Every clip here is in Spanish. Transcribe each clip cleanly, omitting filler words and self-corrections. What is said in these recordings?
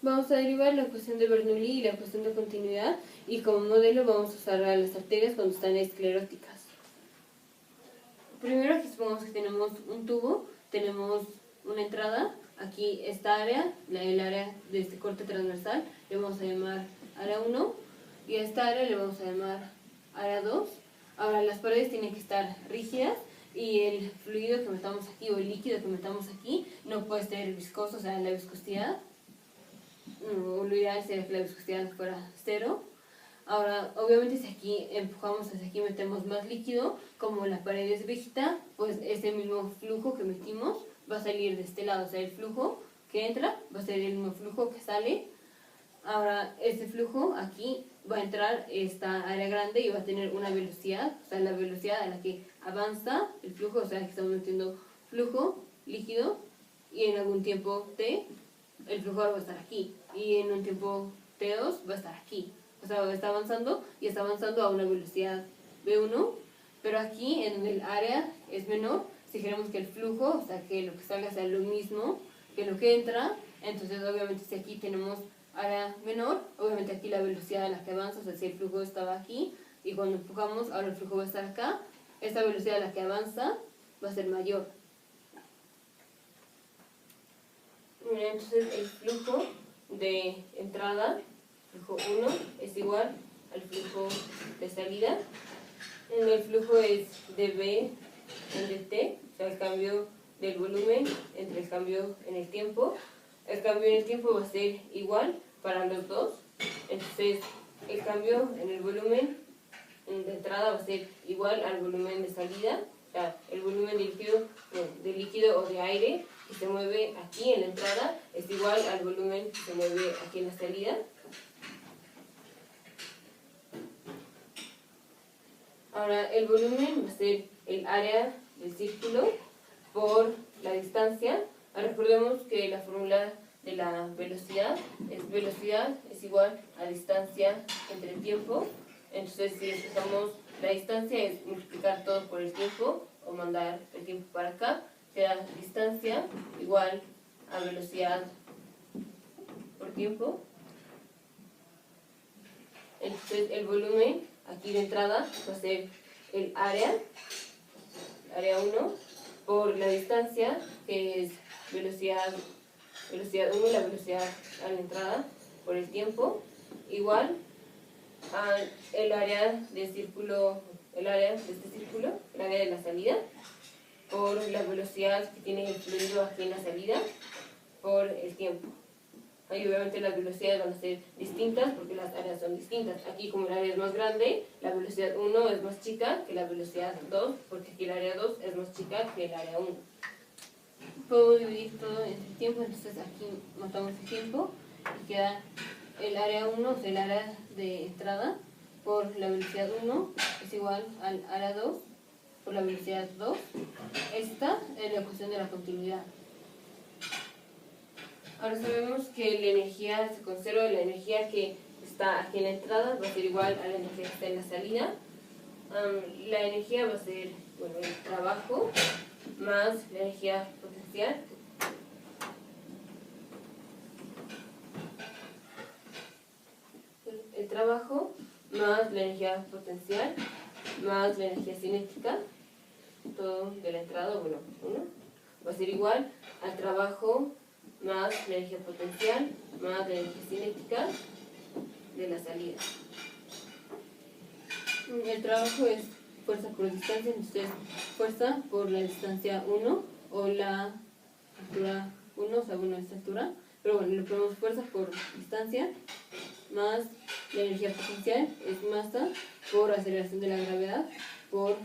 Vamos a derivar la ecuación de Bernoulli y la ecuación de continuidad, y como modelo vamos a usar a las arterias cuando están escleróticas. Primero aquí supongamos que tenemos un tubo, tenemos una entrada, aquí esta área, el área de este corte transversal, le vamos a llamar área 1, y a esta área le vamos a llamar área 2. Ahora las paredes tienen que estar rígidas, y el fluido que metamos aquí o el líquido que metamos aquí no puede ser viscoso, o sea, la viscosidad, o lo ideal sería que la viscosidad fuera 0. Ahora, obviamente si aquí empujamos hacia aquí, metemos más líquido, como la pared es rígida, pues ese mismo flujo que metimos va a salir de este lado, o sea, el flujo que entra va a ser el mismo flujo que sale. Ahora, este flujo aquí va a entrar esta área grande y va a tener una velocidad, o sea, la velocidad a la que avanza el flujo, o sea, que estamos metiendo flujo líquido, y en algún tiempo t, el flujo va a estar aquí, y en un tiempo t2 va a estar aquí. O sea, está avanzando y está avanzando a una velocidad v1, pero aquí en el área es menor. Si queremos que el flujo, o sea, que lo que salga sea lo mismo que lo que entra, entonces obviamente si aquí tenemos área menor, obviamente aquí la velocidad a la que avanza, o sea, si el flujo estaba aquí y cuando empujamos, ahora el flujo va a estar acá, esta velocidad a la que avanza va a ser mayor. Entonces el flujo de entrada, flujo 1, es igual al flujo de salida. El flujo es dB en dt, o sea, el cambio del volumen entre el cambio en el tiempo. El cambio en el tiempo va a ser igual para los dos. Entonces el cambio en el volumen de entrada va a ser igual al volumen de salida. O sea, el volumen de líquido o de aire que se mueve aquí en la entrada es igual al volumen que se mueve aquí en la salida. Ahora, el volumen va a ser el área del círculo por la distancia. Ahora, recordemos que la fórmula de la velocidad es igual a distancia entre tiempo. Entonces, si empezamos, la distancia es multiplicar todo por el tiempo o mandar el tiempo para acá, será distancia igual a velocidad por tiempo. Entonces, el volumen aquí de entrada va a ser el área 1, por la distancia, que es velocidad 1, la velocidad a la entrada, por el tiempo, igual a el área del círculo, el área de este círculo, el área de la salida, por la velocidad que tiene el fluido aquí en la salida, por el tiempo. Ahí obviamente las velocidades van a ser distintas porque las áreas son distintas. Aquí, como el área es más grande, la velocidad 1 es más chica que la velocidad 2, porque aquí el área 2 es más chica que el área 1. Podemos dividir todo en el tiempo, entonces aquí matamos el tiempo y queda el área 1, o sea, el área de entrada, por la velocidad 1 es igual al área 2 por la velocidad 2. Esta es la ecuación de la continuidad. Ahora sabemos que la energía se conserva, la energía que está aquí en la entrada va a ser igual a la energía que está en la salida. La energía va a ser, bueno, el trabajo más la energía potencial. El trabajo más la energía potencial más la energía cinética, todo de la entrada, bueno, 1, va a ser igual al trabajo más la energía potencial más la energía cinética de la salida. El trabajo es fuerza por distancia, entonces fuerza por la distancia 1 o la altura 1, o sea, bueno, esta altura, pero bueno, le ponemos fuerza por distancia más la energía potencial, es masa por aceleración de la gravedad por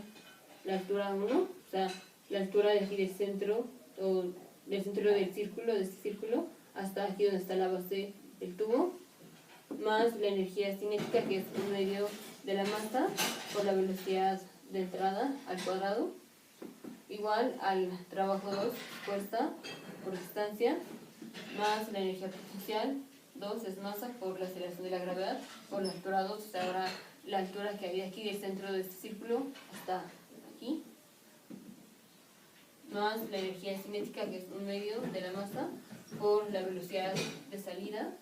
la altura 1, o sea, la altura de aquí del centro, o del centro del círculo, de este círculo, hasta aquí donde está la base del tubo, más la energía cinética, que es un medio de la masa, por la velocidad de entrada al cuadrado, igual al trabajo 2, fuerza por distancia, más la energía potencial, 2 es masa por la aceleración de la gravedad, por la altura 2, o sea, ahora la altura que había aquí del centro de este círculo hasta aquí, más la energía cinética, que es un medio de la masa, por la velocidad de salida,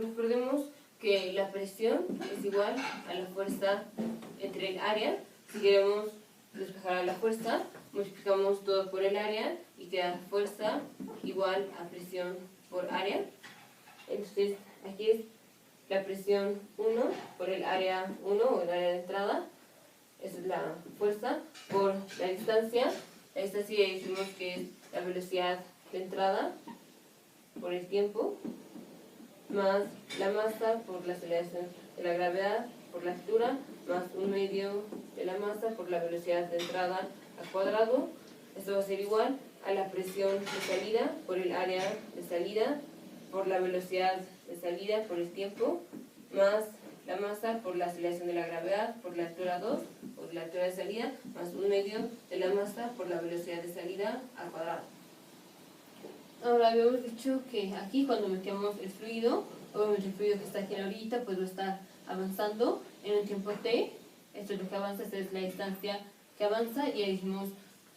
recordemos que la presión es igual a la fuerza entre el área. Si queremos despejar la fuerza, multiplicamos todo por el área y queda fuerza igual a presión por área. Entonces aquí es la presión 1 por el área 1 o el área de entrada. Esa es la fuerza por la distancia. La distancia ya decimos que es la velocidad de entrada por el tiempo, más la masa por la aceleración de la gravedad por la altura, más 1/2 de la masa por la velocidad de entrada al cuadrado. Esto va a ser igual a la presión de salida por el área de salida por la velocidad de salida por el tiempo, más la masa por la aceleración de la gravedad por la altura 2, por la altura de salida, más 1/2 de la masa por la velocidad de salida al cuadrado. Ahora habíamos dicho que aquí cuando metemos el fluido, obviamente el fluido que está aquí en la orillita pues va a estar avanzando en un tiempo t. Esto es lo que avanza, esta es la distancia que avanza y ahí dijimos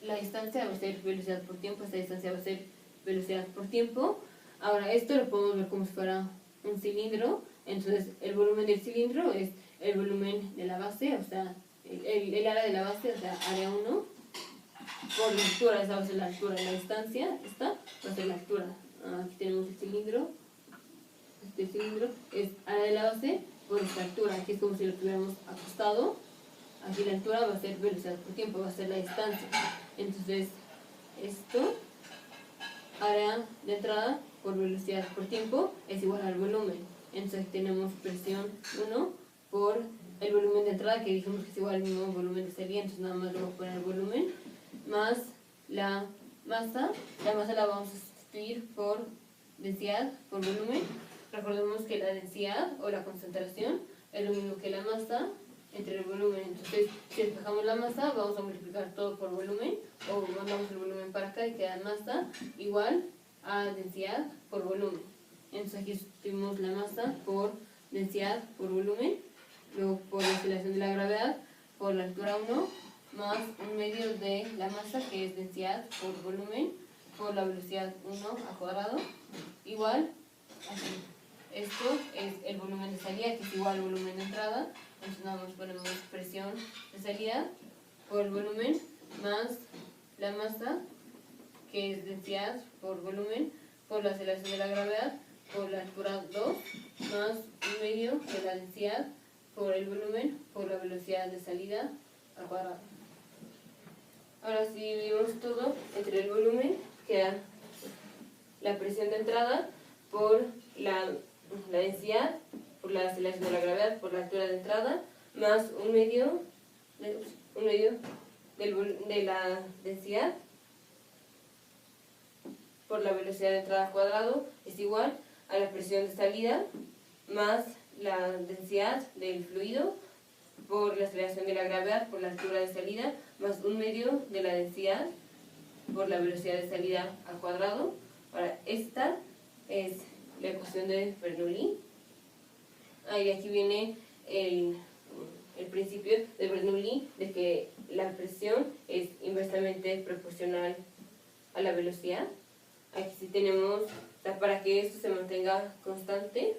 la distancia va a ser velocidad por tiempo, esta distancia va a ser velocidad por tiempo. Ahora esto lo podemos ver como si fuera un cilindro, entonces el volumen del cilindro es el volumen de la base, o sea, el área de la base, o sea, área 1, por la altura, esa va a ser la altura de la distancia, esta va a ser la altura. Aquí tenemos el cilindro, este cilindro es área de la base por esta altura, aquí es como si lo tuviéramos acostado, aquí la altura va a ser velocidad por tiempo, va a ser la distancia. Entonces, esto, área de entrada por velocidad por tiempo, es igual al volumen. Entonces tenemos presión 1 por el volumen de entrada, que dijimos que es igual al mismo volumen de salida, entonces nada más le vamos a poner el volumen, más la masa la vamos a sustituir por densidad por volumen. Recordemos que la densidad o la concentración es lo mismo que la masa entre el volumen. Entonces, si despejamos la masa, vamos a multiplicar todo por volumen, o mandamos el volumen para acá y queda masa igual a densidad por volumen. Entonces aquí sustituimos la masa por densidad por volumen, luego por la aceleración de la gravedad por la altura 1, más 1/2 de la masa, que es densidad por volumen, por la velocidad 1 al cuadrado, igual aquí. Esto es el volumen de salida, que es igual al volumen de entrada, entonces nada más ponemos presión de salida por el volumen, más la masa, que es densidad por volumen, por la aceleración de la gravedad, por la altura 2, más 1/2 de la densidad por el volumen, por la velocidad de salida al cuadrado. Ahora si dividimos todo entre el volumen, queda la presión de entrada por la densidad, por la aceleración de la gravedad, por la altura de entrada, más 1/2 de la densidad por la velocidad de entrada al cuadrado, es igual a la presión de salida más la densidad del fluido por la aceleración de la gravedad por la altura de salida, más 1/2 de la densidad por la velocidad de salida al cuadrado. Ahora, esta es la ecuación de Bernoulli. Y aquí viene el principio de Bernoulli, de que la presión es inversamente proporcional a la velocidad. Aquí sí tenemos, o sea, para que esto se mantenga constante,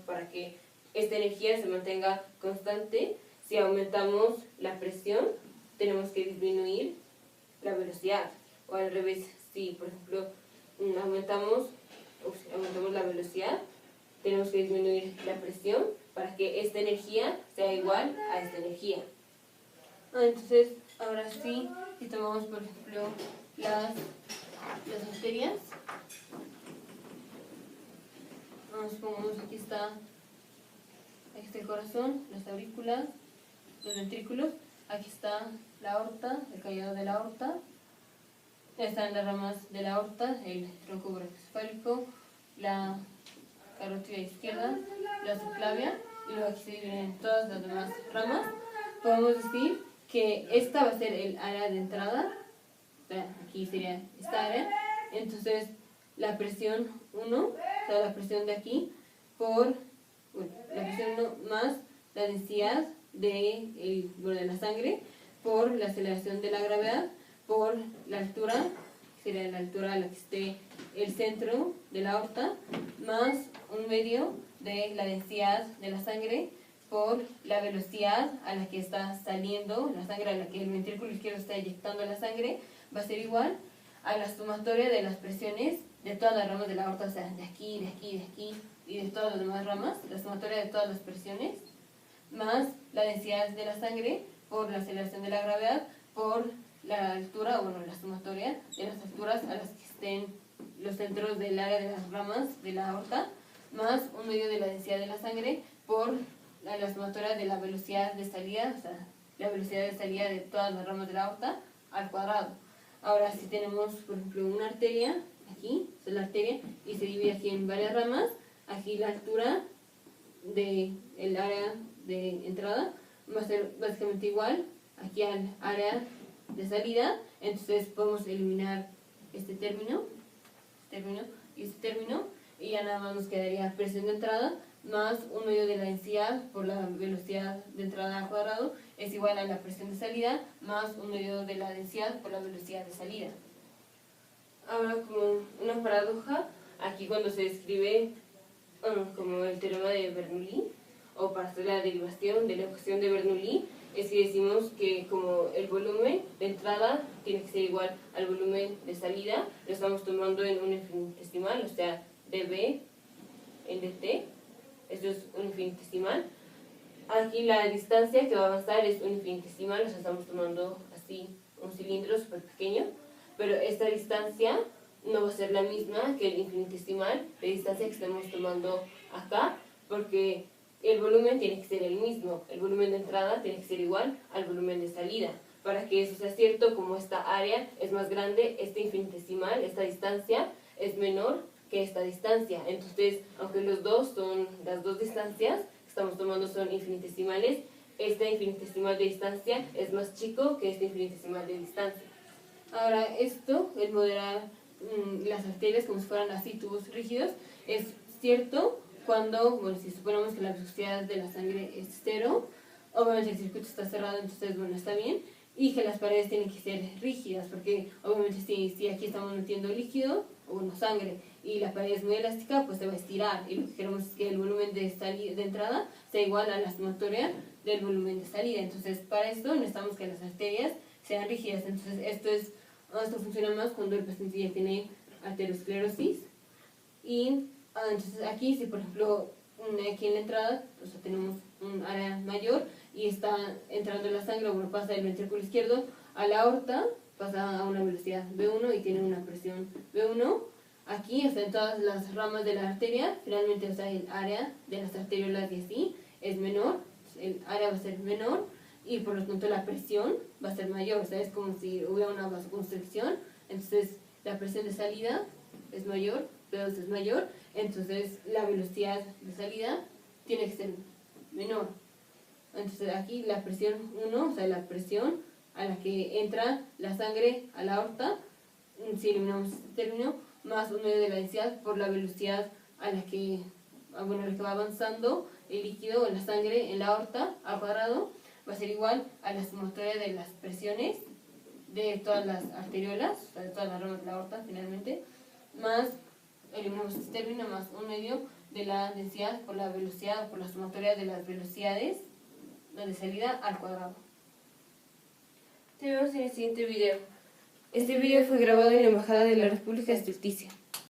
para que esta energía se mantenga constante, si aumentamos la presión, tenemos que disminuir la velocidad. O al revés, si por ejemplo aumentamos la velocidad, tenemos que disminuir la presión para que esta energía sea igual a esta energía. Entonces, ahora sí, si tomamos por ejemplo las arterias, supongamos aquí está el corazón, las aurículas, los ventrículos, aquí está la aorta, el callado de la aorta, están las ramas de la aorta, el tronco brachiocefálico, la carótida izquierda, la subclavia, y luego aquí se dividen todas las demás ramas. Podemos decir que esta va a ser el área de entrada, o sea, aquí sería esta área, entonces la presión 1, o sea, la presión de aquí, por la presión 1 más la densidad de la sangre, por la aceleración de la gravedad, por la altura, que sería la altura a la que esté el centro de la aorta más 1/2 de la densidad de la sangre por la velocidad a la que está saliendo la sangre, a la que el ventrículo izquierdo está eyectando la sangre, va a ser igual a la sumatoria de las presiones de todas las ramas de la aorta, o sea, de aquí, de aquí, de aquí y de todas las demás ramas, la sumatoria de todas las presiones, más la densidad de la sangre por la aceleración de la gravedad, por la altura, bueno, la sumatoria de las alturas a las que estén los centros del área de las ramas de la aorta, más 1/2 de la densidad de la sangre por la sumatoria de la velocidad de salida, o sea, la velocidad de salida de todas las ramas de la aorta al cuadrado. Ahora, si tenemos, por ejemplo, una arteria, aquí, esa es la arteria, y se divide aquí en varias ramas, aquí la altura del área de entrada va a ser básicamente igual aquí al área de salida, entonces podemos eliminar este término y este término, y ya nada más nos quedaría presión de entrada más 1/2 de la densidad por la velocidad de entrada al cuadrado es igual a la presión de salida más 1/2 de la densidad por la velocidad de salida. Ahora, como una paradoja, aquí cuando se describe como el teorema de Bernoulli, o para hacer la derivación de la ecuación de Bernoulli, es que decimos que como el volumen de entrada tiene que ser igual al volumen de salida, lo estamos tomando en un infinitesimal, o sea, dB en dt, esto es un infinitesimal. Aquí la distancia que va a avanzar es un infinitesimal, o sea, estamos tomando así un cilindro súper pequeño, pero esta distancia no va a ser la misma que el infinitesimal, la distancia que estamos tomando acá, porque el volumen tiene que ser el mismo, el volumen de entrada tiene que ser igual al volumen de salida. Para que eso sea cierto, como esta área es más grande, este infinitesimal, esta distancia, es menor que esta distancia. Entonces, aunque las dos distancias que estamos tomando son infinitesimales, este infinitesimal de distancia es más chico que este infinitesimal de distancia. Ahora, esto, el modelar las arterias como si fueran así tubos rígidos, es cierto cuando, bueno, si suponemos que la viscosidad de la sangre es cero, obviamente el circuito está cerrado, entonces, bueno, está bien, y que las paredes tienen que ser rígidas, porque obviamente si aquí estamos metiendo líquido, o bueno, sangre, y la pared es muy elástica, pues se va a estirar, y lo que queremos es que el volumen de entrada sea igual a la sumatoria del volumen de salida. Entonces, para esto necesitamos que las arterias sean rígidas. Entonces, esto funciona más cuando el paciente ya tiene arteriosclerosis. Y entonces aquí, si por ejemplo aquí en la entrada, o sea, tenemos un área mayor y está entrando la sangre, bueno, pasa del ventrículo izquierdo a la aorta, pasa a una velocidad V1 y tiene una presión V1. Aquí, o sea, en todas las ramas de la arteria, finalmente, o sea, el área de las arteriolas y así es menor, el área va a ser menor y por lo tanto la presión va a ser mayor, o sea, es como si hubiera una vasoconstricción, entonces la presión de salida es mayor, P2 es mayor, entonces la velocidad de salida tiene que ser menor. Entonces aquí la presión 1, o sea, la presión a la que entra la sangre a la aorta, si eliminamos este término, más 1/2 de la densidad por la velocidad a la que, bueno, a la que va avanzando el líquido o la sangre en la aorta al cuadrado, va a ser igual a la sumatoria de las presiones de todas las arteriolas, o sea, de todas las ramas de la aorta finalmente, más, eliminamos este término, más 1/2 de la densidad por la velocidad o por la sumatoria de las velocidades de salida al cuadrado. Te vemos en el siguiente video. Este video fue grabado en la Embajada de la República de Justicia.